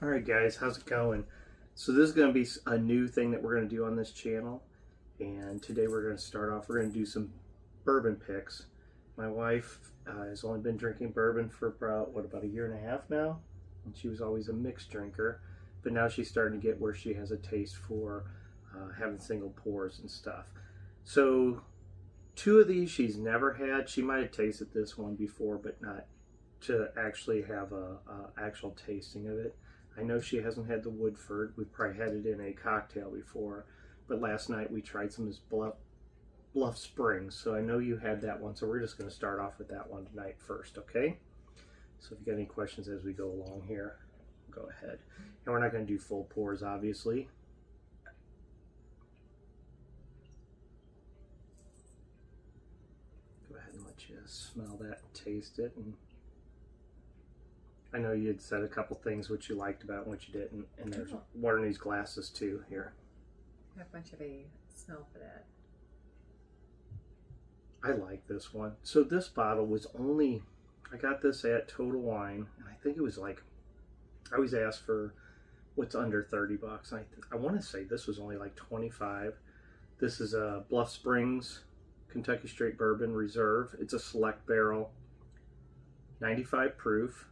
Alright guys, how's it going? So this is going to be a new thing that we're going to do on this channel, and today we're going to start off, we're going to do some bourbon picks. My wife has only been drinking bourbon for about a year and a half now, and she was always a mixed drinker, but now she's starting to get where she has a taste for having single pours and stuff. So two of these she's never had. She might have tasted this one before, but not to actually have a actual tasting of it. I know she hasn't had the Woodford. We've probably had it in a cocktail before, but last night we tried some of this Bluff Springs, so I know you had that one, so we're just going to start off with that one tonight first, okay? So if you got any questions as we go along here, go ahead. And we're not going to do full pours, obviously. Go ahead and let you smell that and taste it. And I know you had said a couple things what you liked about it and what you didn't, and there's one of these glasses too here. I have much of a smell for that. I like this one. So this bottle was only, I got this at Total Wine, and I think it was like, I always ask for what's under 30 bucks. I want to say this was only like 25. This is a Bluff Springs Kentucky Straight Bourbon Reserve. It's a select barrel, 95 proof.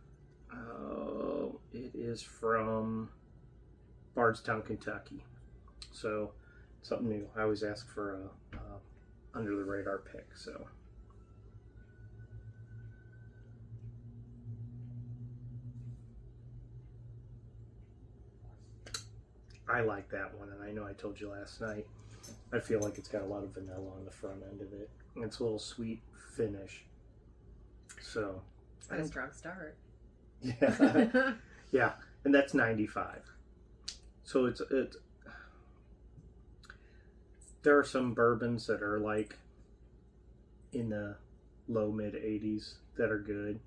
It is from Bardstown, Kentucky. So something new. I always ask for a under the radar pick. So I like that one, and I know I told you last night. I feel like it's got a lot of vanilla on the front end of it, and it's a little sweet finish. So it's got a strong start. Yeah. Yeah, and that's 95. So it's there are some bourbons that are like in the low mid 80s that are good,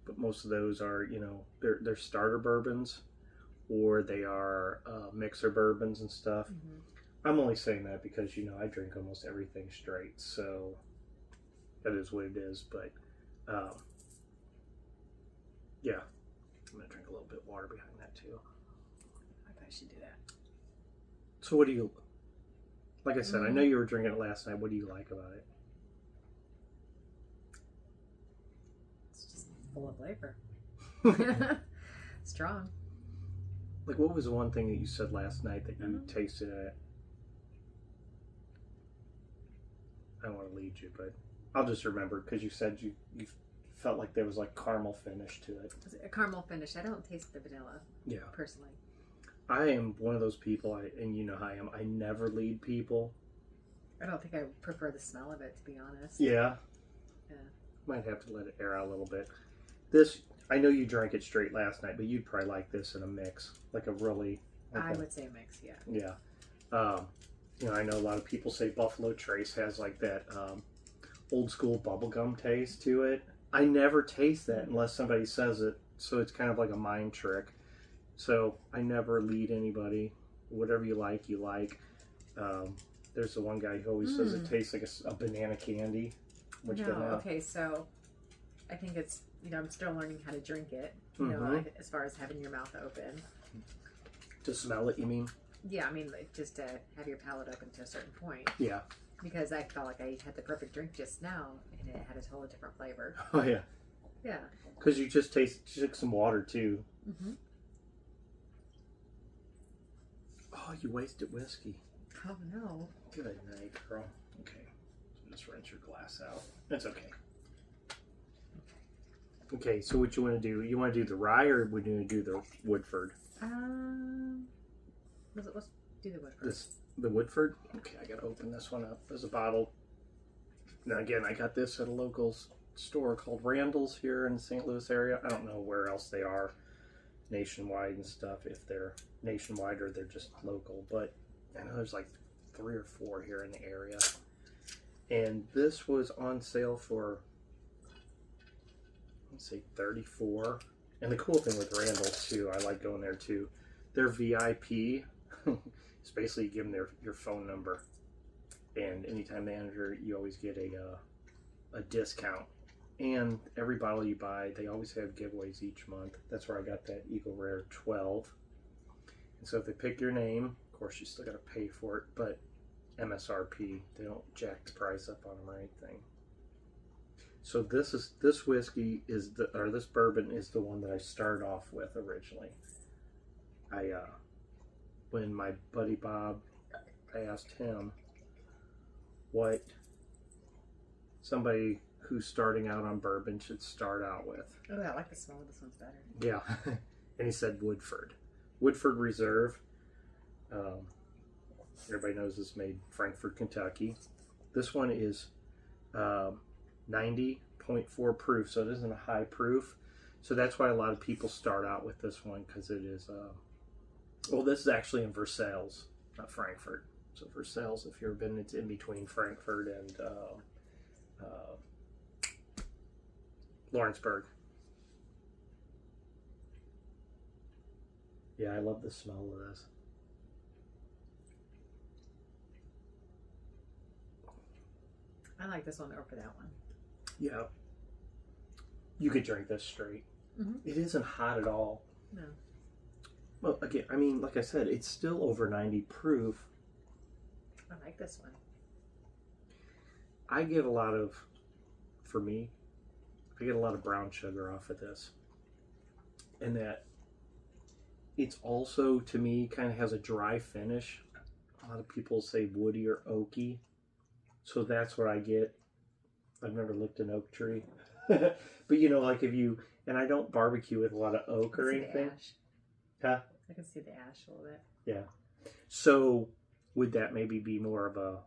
but most of those are, you know, they're starter bourbons, or they are mixer bourbons and stuff. Mm-hmm. I'm only saying that because, you know, I drink almost everything straight, so that is what it is. But yeah, I'm gonna drink a little bit of water behind that too. I thought I should do that. So what do you, like I said, I know you were drinking it last night. What do you like about it? It's just full of flavor. Strong. Like, what was the one thing that you said last night that you tasted it? I don't want to lead you, but I'll just remember, because you said you felt like there was like caramel finish to it. A caramel finish. I don't taste the vanilla. Yeah. Personally. I am one of those people, and you know how I am. I never lead people. I don't think I prefer the smell of it, to be honest. Yeah. Yeah. Might have to let it air out a little bit. This, I know you drank it straight last night, but you'd probably like this in a mix, like a really. Like I would say a mix, yeah. Yeah. You know, I know a lot of people say Buffalo Trace has like that old school bubblegum taste to it. I never taste that unless somebody says it, so it's kind of like a mind trick. So I never lead anybody. Whatever you like, you like. There's the one guy who always says it tastes like a banana candy. Okay, so I think it's, you know, I'm still learning how to drink it, you know, as far as having your mouth open. To smell it, you mean? Yeah, I mean, like, just to have your palate open to a certain point. Yeah. Because I felt like I had the perfect drink just now, and it had a totally different flavor. Oh, yeah. Yeah. Because you just took some water, too. Mm-hmm. Oh, you wasted whiskey. Oh, no. Good night, girl. Okay. So just rinse your glass out. That's okay. Okay, so what you want to do? You want to do the rye, or would you do the Woodford? Let's do the Woodford. The Woodford? Okay, I gotta open this one up. There's a bottle. Now again, I got this at a local store called Randall's here in the St. Louis area. I don't know where else they are nationwide and stuff, if they're nationwide or they're just local, but I know there's like 3 or 4 here in the area. And this was on sale for, let's say, $34. And the cool thing with Randall's too, I like going there too, they're VIP. It's basically you give them your phone number, and anytime they enter, you always get a discount. And every bottle you buy, they always have giveaways each month. That's where I got that Eagle Rare 12. And so if they pick your name, of course you still got to pay for it, but MSRP, they don't jack the price up on them or anything. So this whiskey is this bourbon is the one that I started off with originally. When my buddy Bob, I asked him what somebody who's starting out on bourbon should start out with. Oh, I like the smell of this one's better. Yeah. And he said Woodford. Woodford Reserve. Everybody knows this made Frankfort, Kentucky. This one is 90.4 proof, so it isn't a high proof. So that's why a lot of people start out with this one, because it is, well, this is actually in Versailles, not Frankfurt. So Versailles, if you've ever been, it's in between Frankfurt and Lawrenceburg. Yeah, I love the smell of this. I like this one over that one. Yeah. You could drink this straight. Mm-hmm. It isn't hot at all. No. Well, again, I mean, like I said, it's still over 90 proof. I like this one. I get a lot of, for me, I get a lot of brown sugar off of this. And that it's also, to me, kind of has a dry finish. A lot of people say woody or oaky. So that's what I get. I've never looked an oak tree. But you know, like if you, and I don't barbecue with a lot of oak or anything. The ash. Huh? I can see the ash a little bit. Yeah. So would that maybe be more of a,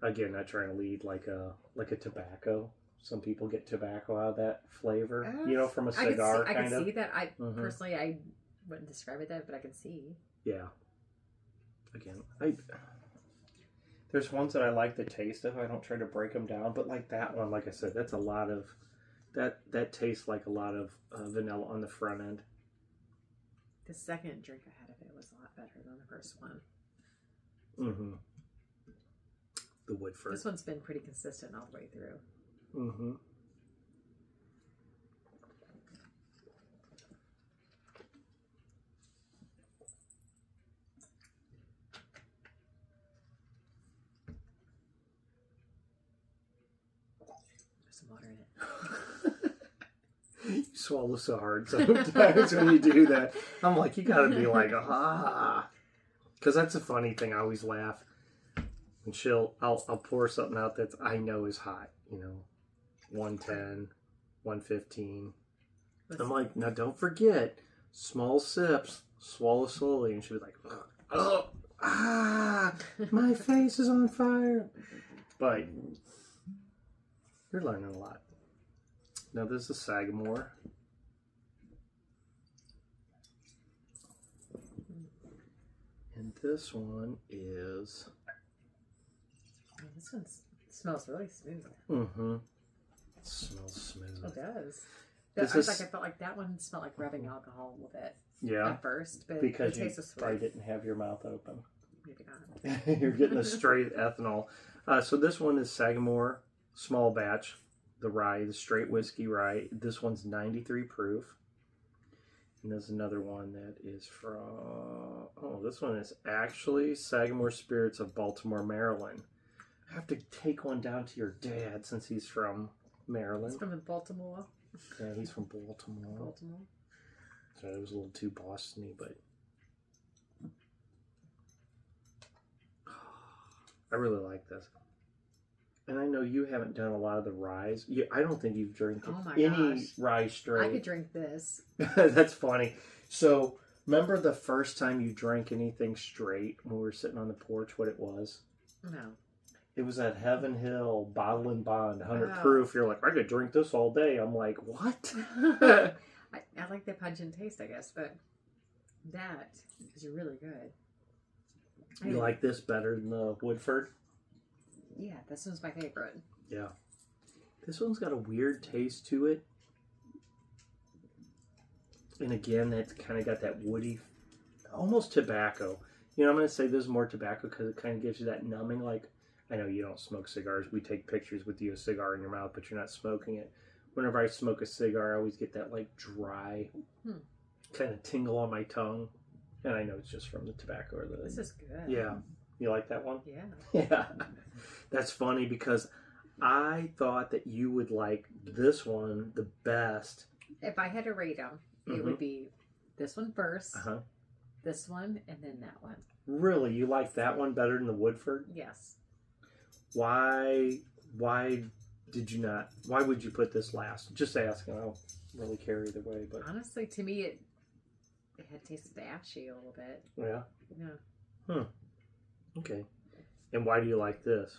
again, not trying to lead like a tobacco? Some people get tobacco out of that flavor, you know, from a cigar kind of. I can see that. Personally, I wouldn't describe it that, but I can see. Yeah. Again, there's ones that I like the taste of. I don't try to break them down, but like that one, like I said, that's a lot of that tastes like a lot of vanilla on the front end. The second drink I had of it was a lot better than the first one. Mm-hmm. The Woodford. This one's been pretty consistent all the way through. Mm-hmm. Some water in it. You swallow so hard sometimes when you do that. I'm like, you gotta be like, because that's a funny thing. I always laugh. And I'll pour something out that I know is hot, you know, 110, 115. I'm like, now don't forget, small sips, swallow slowly. And she was like, my face is on fire. But you're learning a lot. Now this is Sagamore. And this one is... Oh, this one smells really smooth. Mm-hmm. It smells smooth. It does. I felt like that one smelled like rubbing alcohol a little bit. Yeah. At first, but because the taste was sweet. probably didn't have your mouth open. Maybe not. You're getting a straight ethanol. So this one is Sagamore small batch, the rye, the straight whiskey rye. This one's 93 proof. And there's another one that is from, oh, this one is actually Sagamore Spirits of Baltimore, Maryland. I have to take one down to your dad since he's from Maryland. He's from Baltimore. Yeah, he's from Baltimore. Baltimore. So it was a little too Boston-y, but I really like this. And I know you haven't done a lot of the ryes. I don't think you've drank any rye straight. I could drink this. That's funny. So, remember the first time you drank anything straight when we were sitting on the porch, what it was? No. It was at Heaven Hill Bottle and Bond, 100 proof. You're like, I could drink this all day. I'm like, what? I like the pungent taste, I guess, but that is really good. You like this better than the Woodford? Yeah, this one's my favorite. Yeah. This one's got a weird taste to it. And again, that's kind of got that woody, almost tobacco. You know, I'm going to say this is more tobacco because it kind of gives you that numbing. Like, I know you don't smoke cigars. We take pictures with you, a cigar in your mouth, but you're not smoking it. whenever I smoke a cigar, I always get that like dry kind of tingle on my tongue. And I know it's just from the tobacco or the... This is good. Yeah. You like that one? Yeah. Yeah. That's funny because I thought that you would like this one the best. If I had to rate them, it would be this one first, this one, and then that one. Really? You like that one better than the Woodford? Yes. Why did you not? Why would you put this last? Just asking. I don't really care either way. But honestly, to me, it had tasted ashy a little bit. Yeah? Yeah. Okay. And why do you like this?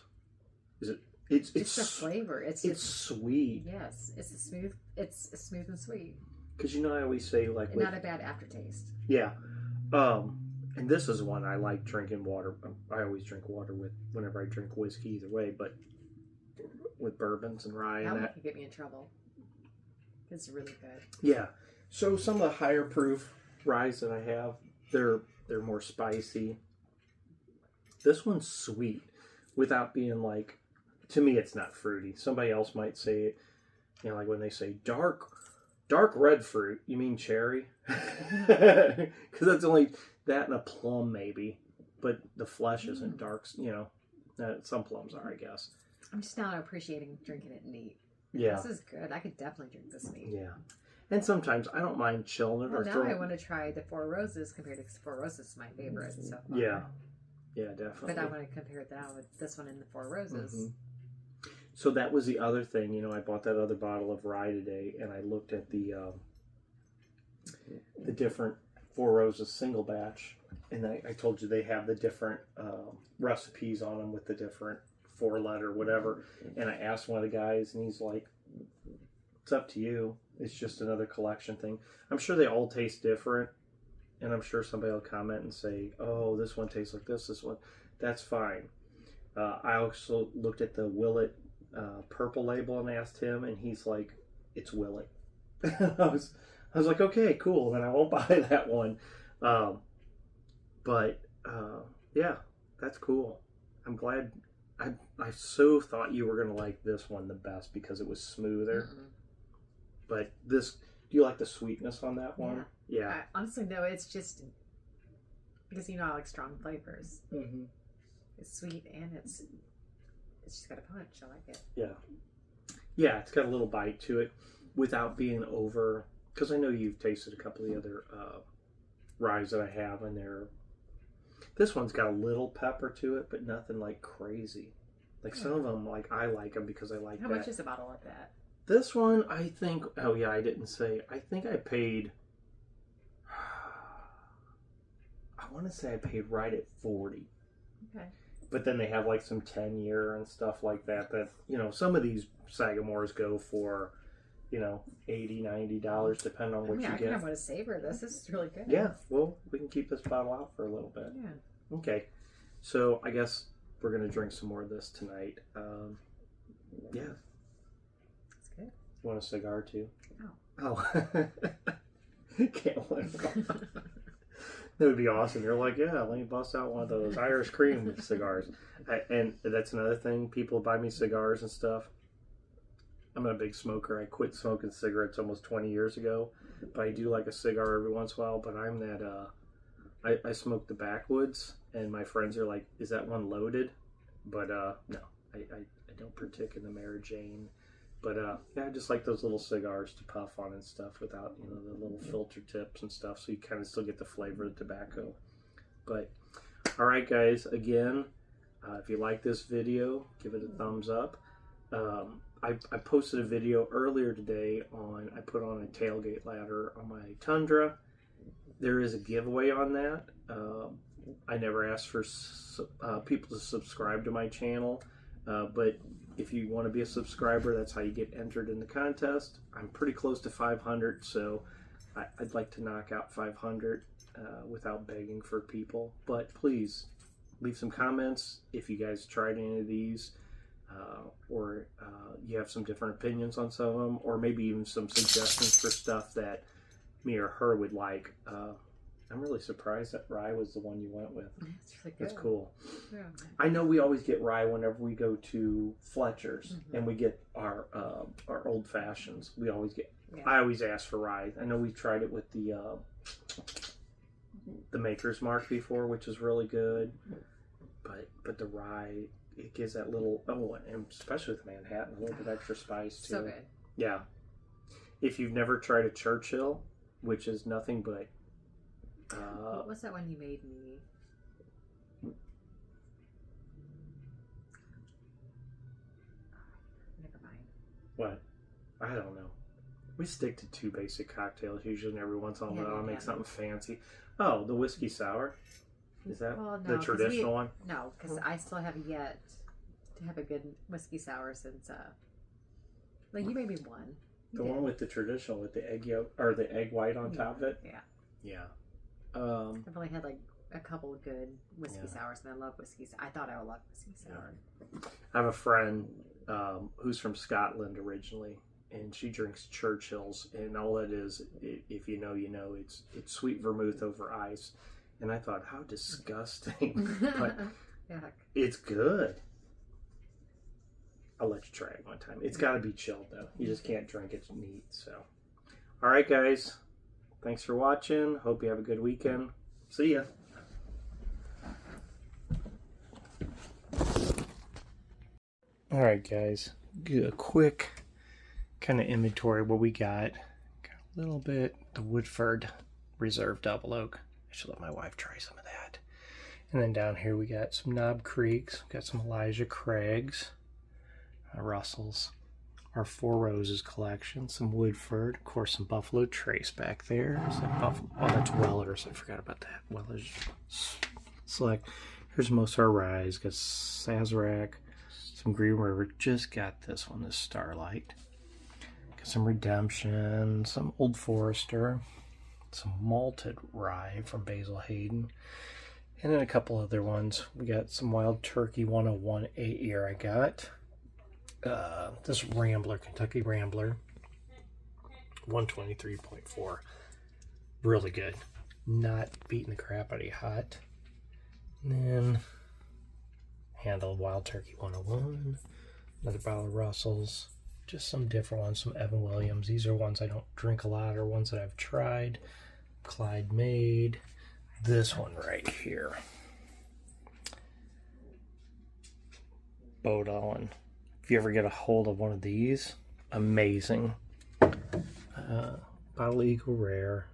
Is it... It's the flavor. It's sweet. Yes, it's smooth. It's smooth and sweet. Because I always say like and not a bad aftertaste. Yeah, and this is one I like drinking water. I always drink water with whenever I drink whiskey either way, but with bourbons and rye that and one can get me in trouble. It's really good. Yeah. So some of the higher proof ryes that I have, they're more spicy. This one's sweet without being like. To me, it's not fruity. Somebody else might say, like when they say dark red fruit, you mean cherry? Because that's only that and a plum maybe, but the flesh isn't dark. Some plums are, I guess. I'm just now appreciating drinking it neat. Yeah, this is good. I could definitely drink this neat. Yeah, and sometimes I don't mind chilling it. Well, now I want to try the Four Roses compared to Four Roses is my favorite so far. Yeah, definitely. But I want to compare that with this one and the Four Roses. So that was the other thing, I bought that other bottle of rye today, and I looked at the different Four Roses single batch, and I told you they have the different recipes on them with the different 4-letter whatever, and I asked one of the guys, and he's like, it's up to you. It's just another collection thing. I'm sure they all taste different, and I'm sure somebody will comment and say, oh, this one tastes like this one. That's fine. I also looked at the Willet purple label and asked him, and he's like, it's Willet. I was like, okay, cool, then I won't buy that one. Yeah, that's cool. I'm glad. I so thought you were gonna like this one the best because it was smoother. But this, do you like the sweetness on that one? Yeah. Honestly, no, it's just because I like strong flavors. It's sweet and it's just got a punch. I like it. Yeah, it's got a little bite to it without being over. Because I know you've tasted a couple of the other ryes that I have, and this one's got a little pepper to it, but nothing like crazy. Like some of them, like I like them because I like How that. much is a bottle of that? This one, I think. Oh yeah, I didn't say. I think I paid. I want to say I paid right at 40. Okay. But then they have like some 10-year and stuff like that. That some of these Sagamores go for, $80, $90 depending on what you I get. kind of want to savor this. This is really good. Yeah, well, we can keep this bottle out for a little bit. Yeah. Okay, so I guess we're gonna drink some more of this tonight. Yeah. That's good. You want a cigar too? Oh. Can't wait. That would be awesome. You're like, yeah, let me bust out one of those Irish cream cigars. And that's another thing. People buy me cigars and stuff. I'm not a big smoker. I quit smoking cigarettes almost 20 years ago. But I do like a cigar every once in a while. But I'm that, I smoke the backwoods. And my friends are like, is that one loaded? But no, I don't partake in the Mary Jane. But yeah, I just like those little cigars to puff on and stuff without, the little filter tips and stuff. So you kind of still get the flavor of the tobacco. But, all right, guys, again, if you like this video, give it a thumbs up. I posted a video earlier today I put on a tailgate ladder on my Tundra. There is a giveaway on that. I never asked for people to subscribe to my channel, but if you want to be a subscriber, that's how you get entered in the contest. I'm pretty close to 500, so I'd like to knock out 500 without begging for people. But please, leave some comments if you guys tried any of these, or you have some different opinions on some of them, or maybe even some suggestions for stuff that me or her would like. I'm really surprised that rye was the one you went with. It's really good. That's cool. Yeah. I know we always get rye whenever we go to Fletcher's and we get our old fashions. We always get. Yeah. I always ask for rye. I know we tried it with the Maker's Mark before, which is really good. But the rye, it gives that little and especially with Manhattan, a little bit extra spice too. So good. Yeah. If you've never tried a Churchill, which is nothing but what was that one you made me? Never mind. What? I don't know. We stick to 2 basic cocktails usually, and every once in a while I'll make something fancy. Oh, the whiskey sour. Is that the traditional one? No, because I still have yet to have a good whiskey sour since like you made me one. The one with the traditional, with the egg yolk or the egg white on top of it. Yeah. Yeah. I've only had like a couple of good whiskey sours, and I love whiskey. I thought I would love whiskey sour. Yeah. I have a friend who's from Scotland originally, and she drinks Churchills, and all that is, if you know, you know, it's sweet vermouth over ice. And I thought, how disgusting, but it's good. I'll let you try it one time. It's got to be chilled though. You just can't drink it neat. So, all right, guys. Thanks for watching. Hope you have a good weekend. See ya. All right, guys. Do a quick kind of inventory of what we got. Got a little bit the Woodford Reserve Double Oak. I should let my wife try some of that. And then down here we got some Knob Creeks. We got some Elijah Craigs, Russells, our Four Roses collection, some Woodford, of course some Buffalo Trace back there. Is that Buffalo? Oh, that's Weller's. I forgot about that. Weller's Select. Here's most of our ryes. Got Sazerac, some Green River. Just got this one, this Starlight. Got some Redemption, some Old Forester, some malted rye from Basil Hayden, and then a couple other ones. We got some Wild Turkey 101 8-year I got. This Rambler, Kentucky Rambler, 123.4. Really good. Not beating the crap out of you hot. And then handle Wild Turkey 101. Another bottle of Russell's. Just some different ones, some Evan Williams. These are ones I don't drink a lot, or ones that I've tried. Clyde made. This one right here. Bodallen. If you ever get a hold of one of these, amazing. Bottle of Eagle Rare.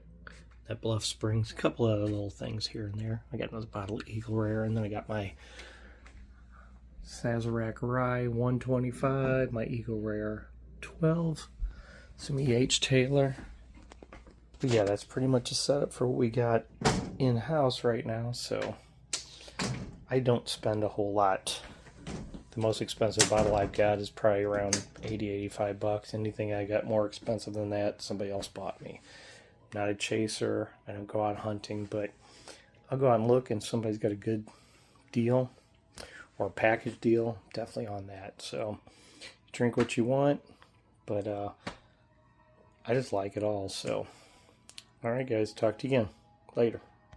That Bluff Springs. A couple other little things here and there. I got another bottle of Eagle Rare, and then I got my Sazerac Rye 125, my Eagle Rare 12, some E.H. Taylor. But yeah, that's pretty much a setup for what we got in-house right now, so I don't spend a whole lot. The most expensive bottle I've got is probably around 80, 85 bucks. Anything I got more expensive than that, somebody else bought me. Not a chaser. I don't go out hunting, but I'll go out and look, and somebody's got a good deal or a package deal, definitely on that. So drink what you want, but I just like it all. So all right, guys, talk to you again later.